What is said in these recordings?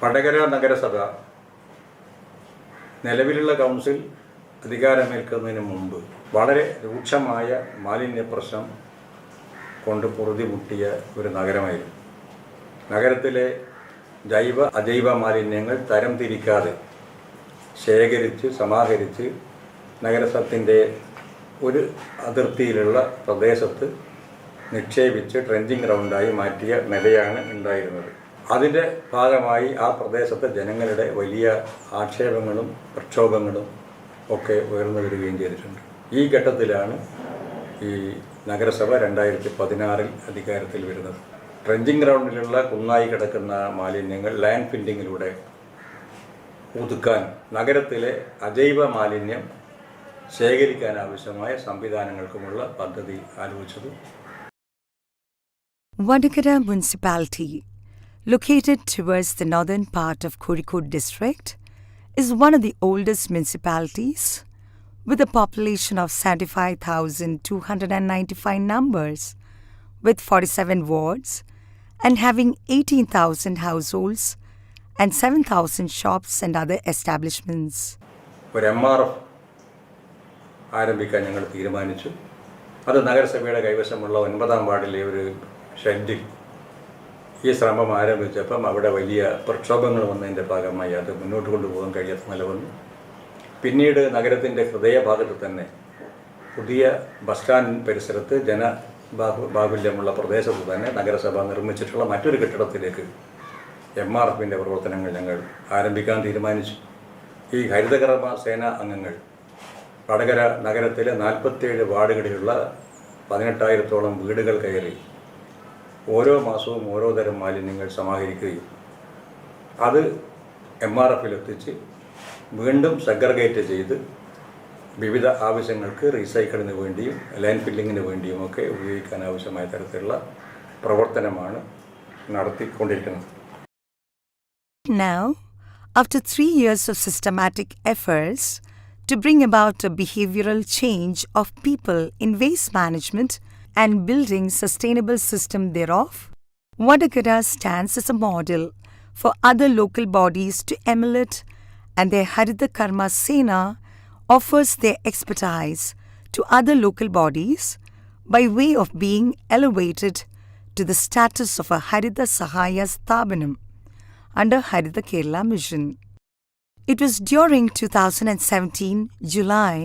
വടകര നഗരസഭ നിലവിലുള്ള കൗൺസിൽ അധികാരമേൽക്കുന്നതിന് മുമ്പ് വളരെ രൂക്ഷമായ മാലിന്യ പ്രശ്നം കൊണ്ട് പൊറുതിമുട്ടിയ ഒരു നഗരമായിരുന്നു. നഗരത്തിലെ ജൈവ അജൈവ മാലിന്യങ്ങൾ തരംതിരിക്കാതെ ശേഖരിച്ച് സമാഹരിച്ച് നഗരസഭത്തിൻ്റെ ഒരു അതിർത്തിയിലുള്ള പ്രദേശത്ത് നിക്ഷേപിച്ച് ട്രെഞ്ചിങ് ഗ്രൗണ്ടായി മാറ്റിയ നിലയാണ് ഉണ്ടായിരുന്നത്. അതിൻ്റെ ഭാഗമായി ആ പ്രദേശത്തെ ജനങ്ങളുടെ വലിയ ആക്ഷേപങ്ങളും പ്രക്ഷോഭങ്ങളും ഒക്കെ ഉയർന്നു വരികയും ചെയ്തിട്ടുണ്ട്. ഈ ഘട്ടത്തിലാണ് ഈ നഗരസഭ 2016 അധികാരത്തിൽ വരുന്നത്. ട്രെഞ്ചിങ് ഗ്രൗണ്ടിലുള്ള കുന്നായി കിടക്കുന്ന മാലിന്യങ്ങൾ ലാൻഡ് ഫില്ലിങ്ങിലൂടെ ഒതുക്കാൻ നഗരത്തിലെ അജൈവ മാലിന്യം ശേഖരിക്കാനാവശ്യമായ സംവിധാനങ്ങൾക്കുമുള്ള പദ്ധതി ആലോചിച്ചത്. Vadakara Municipality, located towards the northern part of Kozhikode district, is one of the oldest municipalities with a population of 75,295 numbers, with 47 wards and having 18,000 households and 7,000 shops and other establishments. ഒരു MRF ആരംഭിക്കാൻ ഞങ്ങൾ തീരുമാനിച്ചു. അത് നഗരസഭയുടെ കൈവശമുള്ള 9-ാം വാർഡിലെ ഒരു ഷെഡിൽ ഈ ശ്രമം ആരംഭിച്ചപ്പം അവിടെ വലിയ പ്രക്ഷോഭങ്ങൾ വന്നതിൻ്റെ ഭാഗമായി അത് മുന്നോട്ട് കൊണ്ടുപോകാൻ കഴിയാത്ത നില വന്നു. പിന്നീട് നഗരത്തിൻ്റെ ഹൃദയഭാഗത്ത് തന്നെ പുതിയ ബസ് സ്റ്റാൻഡ് പരിസരത്ത് ജനബാഹുല്യമുള്ള പ്രദേശത്ത് തന്നെ നഗരസഭ നിർമ്മിച്ചിട്ടുള്ള മറ്റൊരു കെട്ടിടത്തിലേക്ക് MRFിൻ്റെ പ്രവർത്തനങ്ങൾ ഞങ്ങൾ ആരംഭിക്കാൻ തീരുമാനിച്ചു. ഈ ഹരിതകർമ്മ സേന അംഗങ്ങൾ വടകര നഗരത്തിലെ 47 വാർഡുകളിലുള്ള 18,000-ഓളം വീടുകൾ കയറി ഓരോ മാസവും ഓരോ തരം മാലിന്യങ്ങൾ സമാഹരിക്കുകയും അത് MRFിലെത്തിച്ച് വീണ്ടും സെഗ്രിഗേറ്റ് ചെയ്ത് വിവിധ ആവശ്യങ്ങൾക്ക് റീസൈക്കിളിന് വേണ്ടിയും ലാൻഡ് ഫില്ലിങ്ങിന് വേണ്ടിയുമൊക്കെ ഉപയോഗിക്കാൻ ആവശ്യമായ തരത്തിലുള്ള പ്രവർത്തനമാണ് നടത്തിക്കൊണ്ടിരിക്കുന്നത്. Now, after 3 years of systematic efforts to bring about a behavioral change of people in waste management and building sustainable system thereof, Vadakara stands as a model for other local bodies to emulate, and their Harita Karma Sena offers their expertise to other local bodies by way of being elevated to the status of a Harita Sahaya Sthabanam under Harita Kerala Mission. It was during 2017 July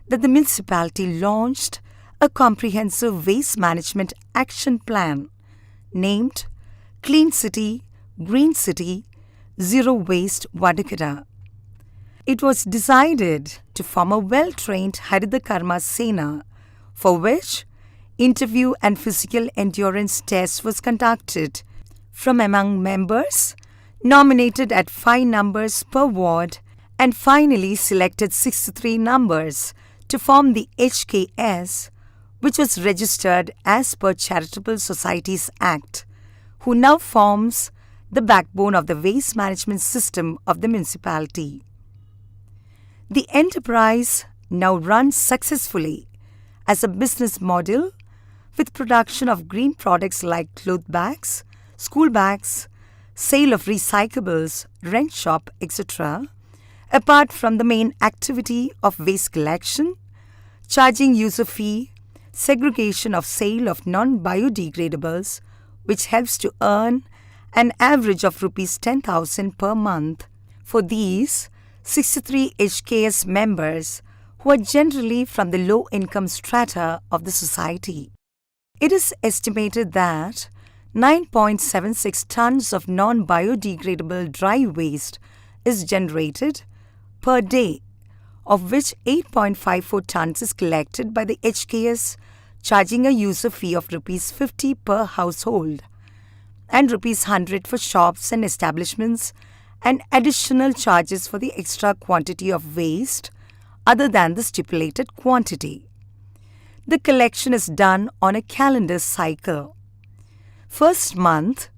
that the municipality launched a comprehensive waste management action plan named Clean City, Green City, Zero Waste Vadakara. It was decided to form a well-trained Harita Karma Sena, for which interview and physical endurance test was conducted from among members nominated at 5 numbers per ward, and finally selected 63 numbers to form the HKS, which was registered as per Charitable Societies Act, who now forms the backbone of the waste management system of the municipality. The enterprise now runs successfully as a business model with production of green products like cloth bags, school bags, sale of recyclables, rent shop, etc., apart from the main activity of waste collection, charging user fee, segregation of sale of non-biodegradables, which helps to earn an average of rupees 10,000 per month for these 63 HKS members who are generally from the low-income strata of the society. It is estimated that 9.76 tons of non-biodegradable dry waste is generated per day, of which 8.54 tons is collected by the HKS, charging a user fee of rupees 50 per household and rupees 100 for shops and establishments, and additional charges for the extra quantity of waste other than the stipulated quantity. The collection is done on a calendar cycle. First month,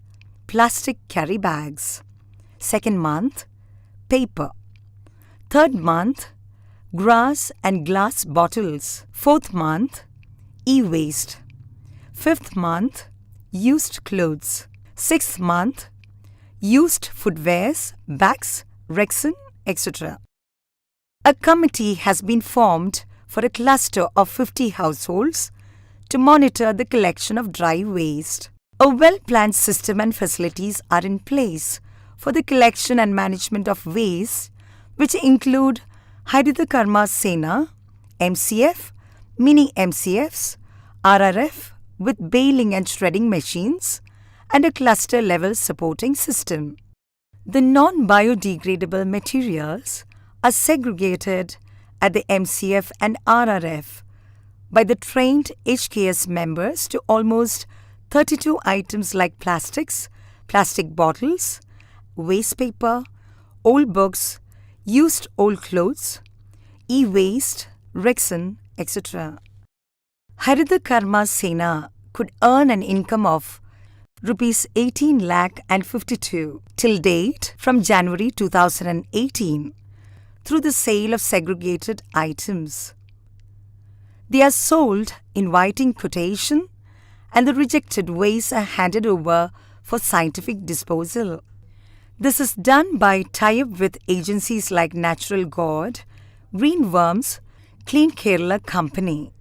plastic carry bags. Second month, paper. Third month, grass and glass bottles. Fourth month, e-waste. Fifth month, used clothes. Sixth month, used footwears, bags, Rexon, etc. A committee has been formed for a cluster of 50 households to monitor the collection of dry waste. A well-planned system and facilities are in place for the collection and management of waste, which include Haritha Karma Sena, MCF, mini MCFs, RRF with baling and shredding machines, and a cluster-level supporting system. The non-biodegradable materials are segregated at the MCF and RRF by the trained HKS members to almost 32 items like plastics, plastic bottles, waste paper, old books, used old clothes, e-waste, Rexon, etc. Haritha Karma Sena could earn an income of Rupees 18 lakh and 52 till date from January 2018 through the sale of segregated items. They are sold inviting quotation and the rejected waste are handed over for scientific disposal. This is done by tie-up with agencies like Natural God, Green Worms, Clean Kerala Company.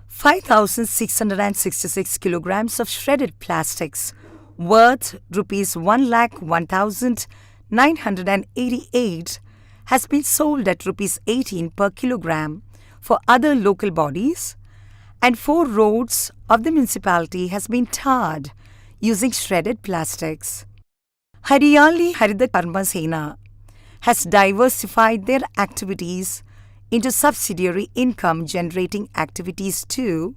5,666 kilograms of shredded plastics worth Rs 1,01,988 has been sold at Rs 18 per kilogram for other local bodies, and 4 roads of the municipality has been tarred using shredded plastics. Hariyali Haritha Karma Sena has diversified their activities into subsidiary income-generating activities too.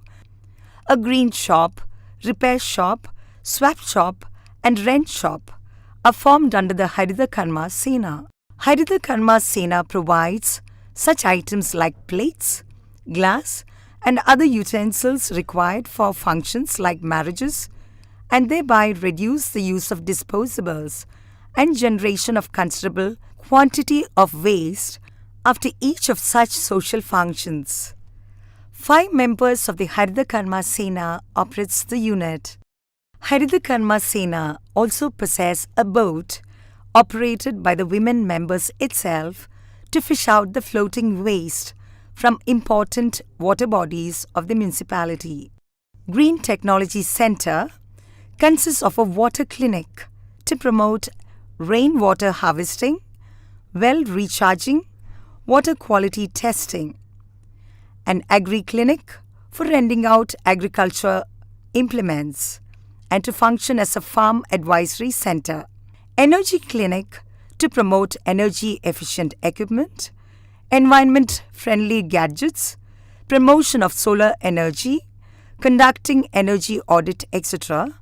A green shop, repair shop, swap shop and rent shop are formed under the Haritha Karma Sena. Haritha Karma Sena provides such items like plates, glass and other utensils required for functions like marriages, and thereby reduce the use of disposables and generation of considerable quantity of waste after each of such social functions. 5 members of the Haritha Karma Sena operates the unit. Haritha Karma Sena also possess a boat operated by the women members itself to fish out the floating waste from important water bodies of the municipality. Green Technology Center consists of a water clinic to promote rainwater harvesting, well recharging, water quality testing, an agri-clinic for renting out agriculture implements and to function as a farm advisory center, energy clinic to promote energy-efficient equipment, environment-friendly gadgets, promotion of solar energy, conducting energy audit, etc.,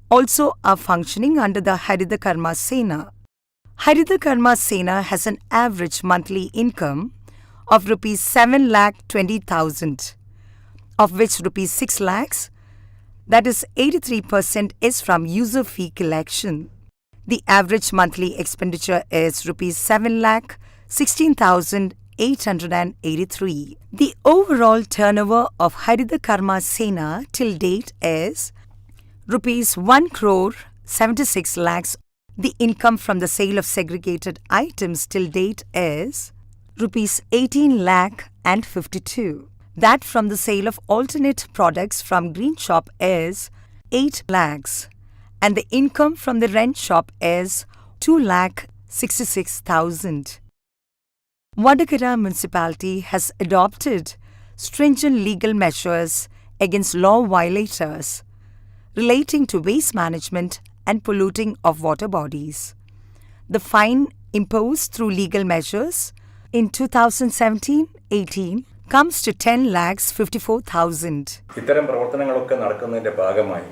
also are functioning under the Haritha Karma Sena. Haritha Karma Sena has an average monthly income of Rs 7,20,000, of which Rs 6 lakhs, that is 83%, is from user fee collection. The average monthly expenditure is Rs 7,16,883. The overall turnover of Haritha Karma Sena till date is Rs 1 crore 76 lakhs. The income from the sale of segregated items till date is Rs 18 lakh and 52. That from the sale of alternate products from Green Shop is 8 lakhs. And the income from the rent shop is 2,66,000. Vadakara municipality has adopted stringent legal measures against law violators relating to waste management and polluting of water bodies. The fine imposed through legal measures in 2017-18 comes to 10,54,000. ഇത്തരം പ്രവർത്തനങ്ങളൊക്കെ നടക്കുന്നതിൻ്റെ ഭാഗമായി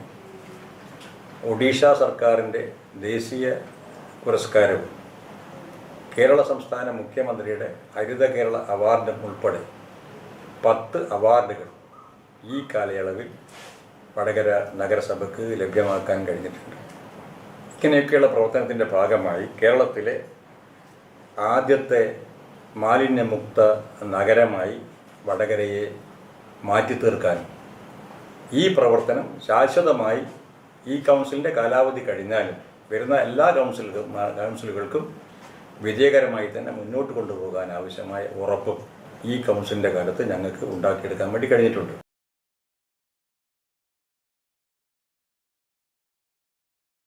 ഒഡീഷ സർക്കാരിൻ്റെ ദേശീയ പുരസ്കാരവും കേരള സംസ്ഥാന മുഖ്യമന്ത്രിയുടെ ഹരിത കേരള അവാർഡും ഉൾപ്പെടെ 10 അവാർഡുകൾ ഈ കാലയളവിൽ വടകര നഗരസഭയ്ക്ക് ലഭ്യമാക്കാൻ കഴിഞ്ഞിട്ടുണ്ട്. ഇങ്ങനെയൊക്കെയുള്ള പ്രവർത്തനത്തിൻ്റെ ഭാഗമായി കേരളത്തിലെ ആദ്യത്തെ മാലിന്യമുക്ത നഗരമായി വടകരയെ മാറ്റിത്തീർക്കാനും ഈ പ്രവർത്തനം ശാശ്വതമായി ഈ കൗൺസിലിൻ്റെ കാലാവധി കഴിഞ്ഞാലും വരുന്ന എല്ലാ കൗൺസിലുകൾക്കും വിജയകരമായി തന്നെ മുന്നോട്ട് കൊണ്ടുപോകാൻ ആവശ്യമായ ഉറപ്പും ഈ കൗൺസിലിൻ്റെ കാലത്ത് ഞങ്ങൾക്ക് ഉണ്ടാക്കിയെടുക്കാൻ വേണ്ടി കഴിഞ്ഞിട്ടുണ്ട്.